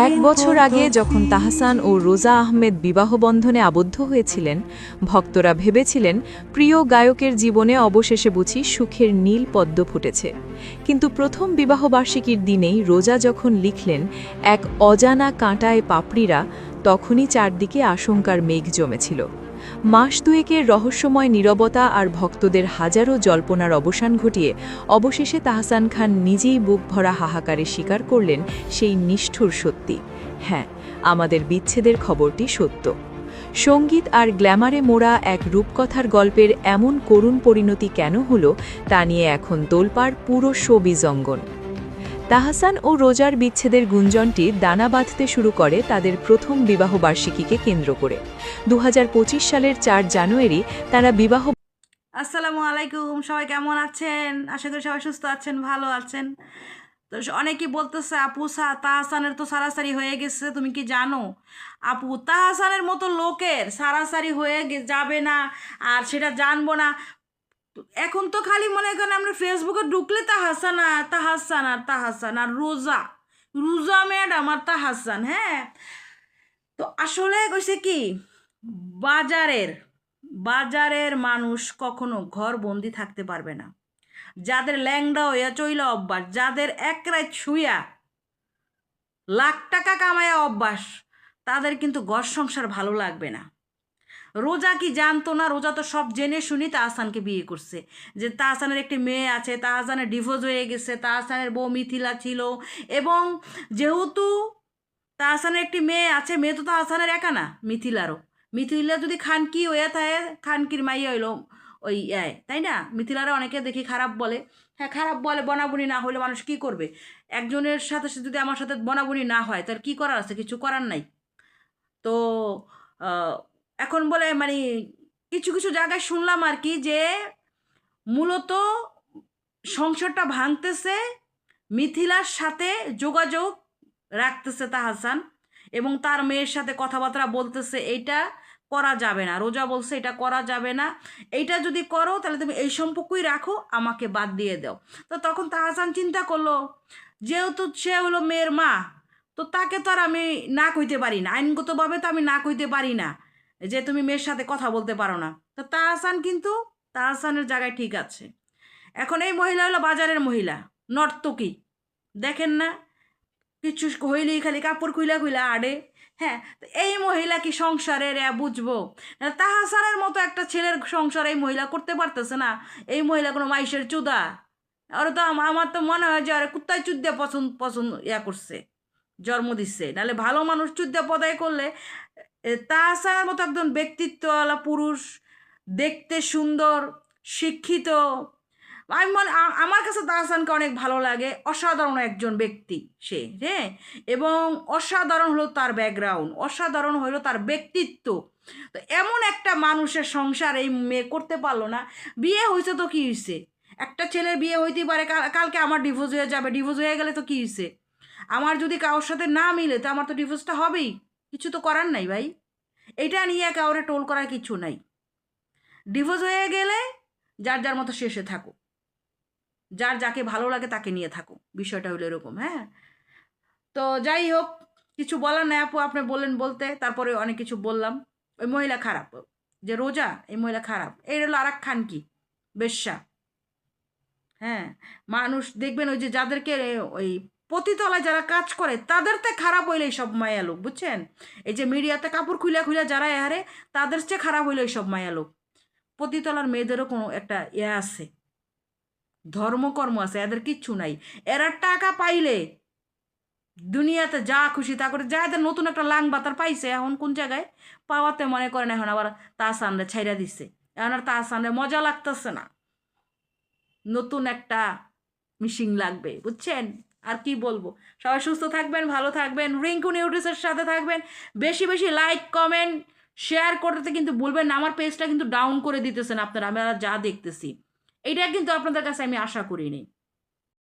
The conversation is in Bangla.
এক বছর আগে যখন তাহসান ও রোজা আহমেদ বিবাহ বন্ধনে আবদ্ধ হয়েছিলেন, ভক্তরা ভেবেছিলেন প্রিয় গায়কের জীবনে অবশেষে বুঝি সুখের নীল পদ্ম ফুটেছে। কিন্তু প্রথম বিবাহবার্ষিকীর দিনেই রোজা যখন লিখলেন এক অজানা কাঁটায় পাপড়িরা, তখনই চারদিকে আশঙ্কার মেঘ জমেছিল। মাস দুয়েকের রহস্যময় নীরবতা আর ভক্তদের হাজারো জল্পনার অবসান ঘটিয়ে অবশেষে তাহসান খান নিজেই বুক ভরা হাহাকারে স্বীকার করলেন সেই নিষ্ঠুর সত্যি। হ্যাঁ, আমাদের বিচ্ছেদের খবরটি সত্য। সঙ্গীত আর গ্ল্যামারে মোড়া এক রূপকথার গল্পের এমন করুণ পরিণতি কেন হলো, তা নিয়ে এখন তোলপাড় পুরো শোবিজ অঙ্গন। তাহসান ও রোজার বিচ্ছেদের গুঞ্জনটি দানা বাঁধতে শুরু করে তাদের প্রথম বিবাহবার্ষিকীকে কেন্দ্র করে। ২০২৫ সালের ৪ জানুয়ারি তারা বিবাহ। আসসালামু আলাইকুম, সবাই কেমন আছেন? আশা করি সবাই সুস্থ আছেন, ভালো আছেন। তো অনেকেই বলতেছে আপু তাহসানের তো সারাসারি হয়ে গেছে, তুমি কি জানো? আপু, তাহসানের মতো লোকের সারাসারি হয়ে যাবে না আর সেটা জানবো না। এখন তো খালি মনে করেন আমরা ফেসবুকে ঢুকলে তাহসান আর তাহসান আর তাহসান আর রোজা রোজা ম্যাডাম আর তাহসান। হ্যাঁ, তো আসলে কইছে কি, বাজারের মানুষ কখনো ঘর বন্দি থাকতে পারবে না। যাদের ল্যাংড়া হইয়া চইলা অভ্যাস, যাদের এক রাত শুইয়া লাখ টাকা কামায়া অভ্যাস, তাদের কিন্তু ঘর সংসার ভালো লাগবে না। রোজা কি জানতো না? রোজা তো সব জেনে শুনি তাহসানকে বিয়ে করছে। যে তাহসানের একটি মেয়ে আছে, তাহসানের ডিভোর্স হয়ে গেছে, তাহসানের বউ মিথিলা ছিল, এবং যেহেতু তাহসানের একটি মেয়ে আছে, মেয়ে তো তাহসানের একা না, মিথিলারও। মিথিলা যদি খানকি হয়ে থাকে, খানকির মাইয়া হইল ওই তাই না? মিথিলারও অনেকে দেখি খারাপ বলে। হ্যাঁ, খারাপ বলে, বনাবনি না হলে মানুষ কি করবে? একজনের সাথে যদি আমার সাথে বনাবনি না হয়, তার কি করার আছে? কিছু করার নাই। তো এখন বলে মানে কিছু কিছু জায়গায় শুনলাম আর কি, যে মূলত সংসারটা ভাঙতেছে, মিথিলার সাথে যোগাযোগ রাখতেছে তাহসান, এবং তার মেয়ের সাথে কথাবার্তা বলতেছে। এইটা করা যাবে না, রোজা বলছে এটা করা যাবে না। এইটা যদি করো তাহলে তুমি এই সম্পর্কই রাখো, আমাকে বাদ দিয়ে দাও। তো তখন তাহসান চিন্তা করলো, যেহেতু সে হলো মেয়ের মা, তো তাকে তো আর আমি না কইতে পারি না, আইনগতভাবে তো আমি না কইতে পারি না যে তুমি মেয়ের সাথে কথা বলতে পারো না। তো তাহসান কিন্তু তাহসানের জায়গায় ঠিক আছে। এখন এই মহিলা হলো বাজারের মহিলা, নর্তকী, দেখেন না? কিছু হইলেই খালি কাপড় খুইলা আড়ে। হ্যাঁ, এই মহিলা কি সংসারের বুঝবো? তাহসানের মতো একটা ছেলের সংসার এই মহিলা করতে পারতেছে না। এই মহিলা কোনো মাইশের চুদা? আর তো আমার তো মনে হয় যে আরে কুত্তায় চুদ্দা পছন্দ পছন্দ করছে, জন্ম দিচ্ছে। নাহলে ভালো মানুষ চুদ্দা পদায় করলে, তাহসানের মতো একজন ব্যক্তিত্বওয়ালা পুরুষ, দেখতে সুন্দর, শিক্ষিত, আমি মনে আমার কাছে তাহসানকে অনেক ভালো লাগে। অসাধারণ একজন ব্যক্তি সে, হ্যাঁ, এবং অসাধারণ হলো তার ব্যাকগ্রাউন্ড, অসাধারণ হলো তার ব্যক্তিত্ব। তো এমন একটা মানুষের সংসার এই মেয়ে করতে পারলো না। বিয়ে হয়েছে তো কি হয়েছে? একটা ছেলের বিয়ে হইতেই পারে, কালকে আমার ডিভোর্স হয়ে যাবে, ডিভোর্স হয়ে গেলে তো কি হয়েছে? আমার যদি কারোর সাথে না মিলে তো আমার তো ডিভোর্সটা হবেই, কিছু তো করার নাই ভাই। এটা নিয়ে কাউরে টোল করার কিছু নাই। ডিভোর্স হয়ে গেলে যার যার মতো শেষে থাকো, যার যাকে ভালো লাগে তাকে নিয়ে থাকো, বিষয়টা হলো এরকম। হ্যাঁ, তো যাই হোক, কিছু বলার নাই আপু, আপনি বললেন বলতে, তারপরে অনেক কিছু বললাম। ওই মহিলা খারাপ, যে রোজা, এই মহিলা খারাপ। এই হলো আর এক খানকি, বেশ্যা। হ্যাঁ, মানুষ দেখবেন ওই যে যাদেরকে ওই পতিতলায় যারা কাজ করে তাদেরতে খারাপ হইলে সব মায়া লোক, বুঝছেন? এই যে মিডিয়াতে কাপড় খুইলা যারা এহারে, তাদের চেয়ে খারাপ হইলে সব মায়া লোক। পতিতলার মেয়েদেরও কোনো একটা আছে, ধর্মকর্ম আছে, এদের কিচ্ছু নাই। এরা টাকা পাইলে দুনিয়াতে যা খুশি তা করে। যা এদের নতুন একটা লাং বাতার পাইছে, এখন কোন জায়গায় পাওয়াতে মনে করেন এখন আবার তাহসানরে ছাইরা দিচ্ছে। এখন আর তাহসানরে মজা লাগতেছে না, নতুন একটা মিশিং লাগবে, বুঝছেন? আর কি বলবো, সবাই সুস্থ থাকবেন, ভালো থাকবেন, রিঙ্কু নিউট্রিসের সাথে থাকবেন। বেশি বেশি লাইক কমেন্ট শেয়ার করতে কিন্তু বলবেন না। আমার পেজটা কিন্তু ডাউন করে দিতেছেন আপনারা, আমরা যা দেখতেছি, এইটা কিন্তু আপনাদের কাছে আমি আশা করিনি।